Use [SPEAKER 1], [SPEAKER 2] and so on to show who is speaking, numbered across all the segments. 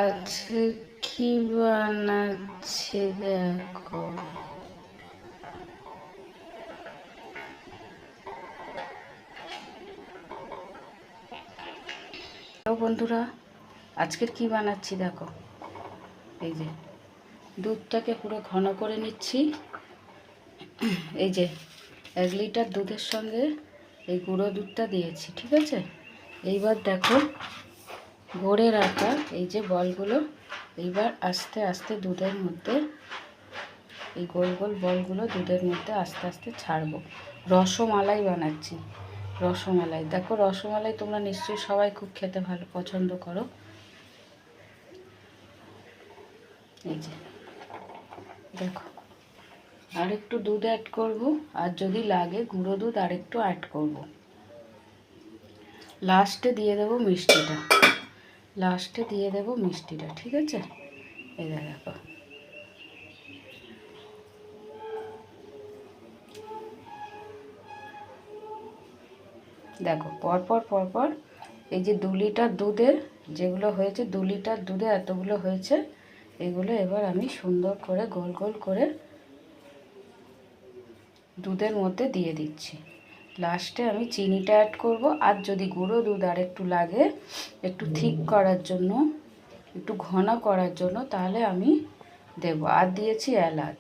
[SPEAKER 1] আজকে কি বানাচ্ছি দেখো। বন্ধুরা, আজকের কি বানাচ্ছি দেখো। এই যে দুধটাকে পুরো ঘন করে নিচ্ছি। এই যে 1 লিটার দুধের সঙ্গে এই গুঁড়ো দুধটা দিয়েছি, ঠিক আছে। এইবার দেখো ভরে রাখা এই যে বলগুলো, এইবার আস্তে আস্তে দুধের মধ্যে এই গোল গোল বলগুলো দুধের মধ্যে আস্তে আস্তে ছাড়বো। রসমালাই বানাচ্ছি, রসমালাই। দেখো রসমালাই তোমরা নিশ্চয়ই সবাই খুব খেতে ভালো পছন্দ করো। এই যে দেখো আর একটু দুধ অ্যাড করব, আর যদি লাগে গুঁড়ো দুধ আর একটু অ্যাড করব। লাস্টে দিয়ে দেবো মিষ্টিটা, লাস্টে দিয়ে দেবো মিষ্টিটা, ঠিক আছে। এই দেখো দেখো পরপর পরপর এই যে 2 লিটার দুধের যেগুলো হয়েছে, 2 লিটার দুধে এতগুলো হয়েছে, এগুলো এবার আমি সুন্দর করে গোল গোল করে দুধের মধ্যে দিয়ে দিচ্ছি। লাস্টে আমি চিনিটা অ্যাড করব, আর যদি গুঁড়ো দুধ আর একটু লাগে একটু ঠিক করার জন্য, একটু ঘন করার জন্য, তাহলে আমি দেব। আর দিয়েছি এলাচ,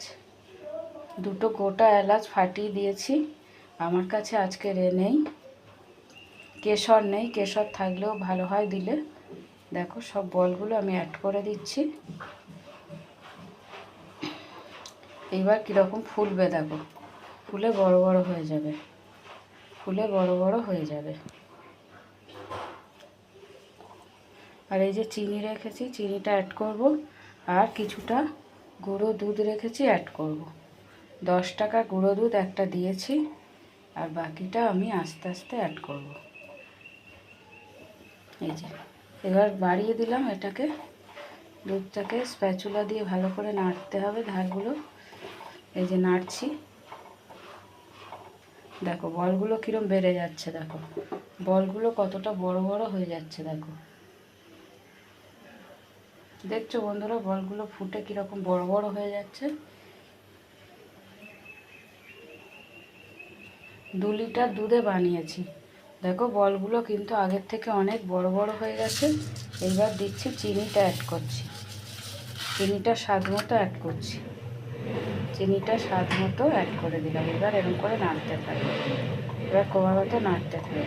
[SPEAKER 1] 2টো গোটা এলাচ ফাটিয়ে দিয়েছি। আমার কাছে আজকে নেই, কেশর নেই, কেশর থাকলেও ভালো হয় দিলে। দেখো সব বলগুলো আমি অ্যাড করে দিচ্ছি। এইবার কীরকম ফুলবে দেখো, ফুলে বড় বড় হয়ে যাবে, ফুলে বড় বড় হয়ে যাবে। আর এই যে চিনি রেখেছি, চিনিটা অ্যাড করব, আর কিছুটা গুঁড়ো দুধ রেখেছি অ্যাড করব। 10 টাকা গুঁড়ো দুধ একটা দিয়েছি, আর বাকিটা আমি আস্তে আস্তে অ্যাড করব। এই যে এবার বাড়িয়ে দিলাম এটাকে, দুধটাকে স্প্যাচুলা দিয়ে ভালো করে নাড়তে হবে ধারগুলো। এই যে নাড়ছি, দেখো বলগুলো কীরকম বেড়ে যাচ্ছে, দেখো বলগুলো কতটা বড় বড় হয়ে যাচ্ছে। দেখো দেখছো বন্ধুরা, বলগুলো ফুটে কীরকম বড় বড় হয়ে যাচ্ছে। 2 লিটার দুধে বানিয়েছি। দেখো বলগুলো কিন্তু আগের থেকে অনেক বড় বড় হয়ে গেছে। এইবার দিচ্ছি চিনিটা অ্যাড করছি, চিনিটা স্বাদ মতো অ্যাড করছি, চিনিটা স্বাদ মতো অ্যাড করে দিলাম। এবার এরকম করে নাড়তে থাকবে, এবার ক্রমাগত নাড়তে থাকবে।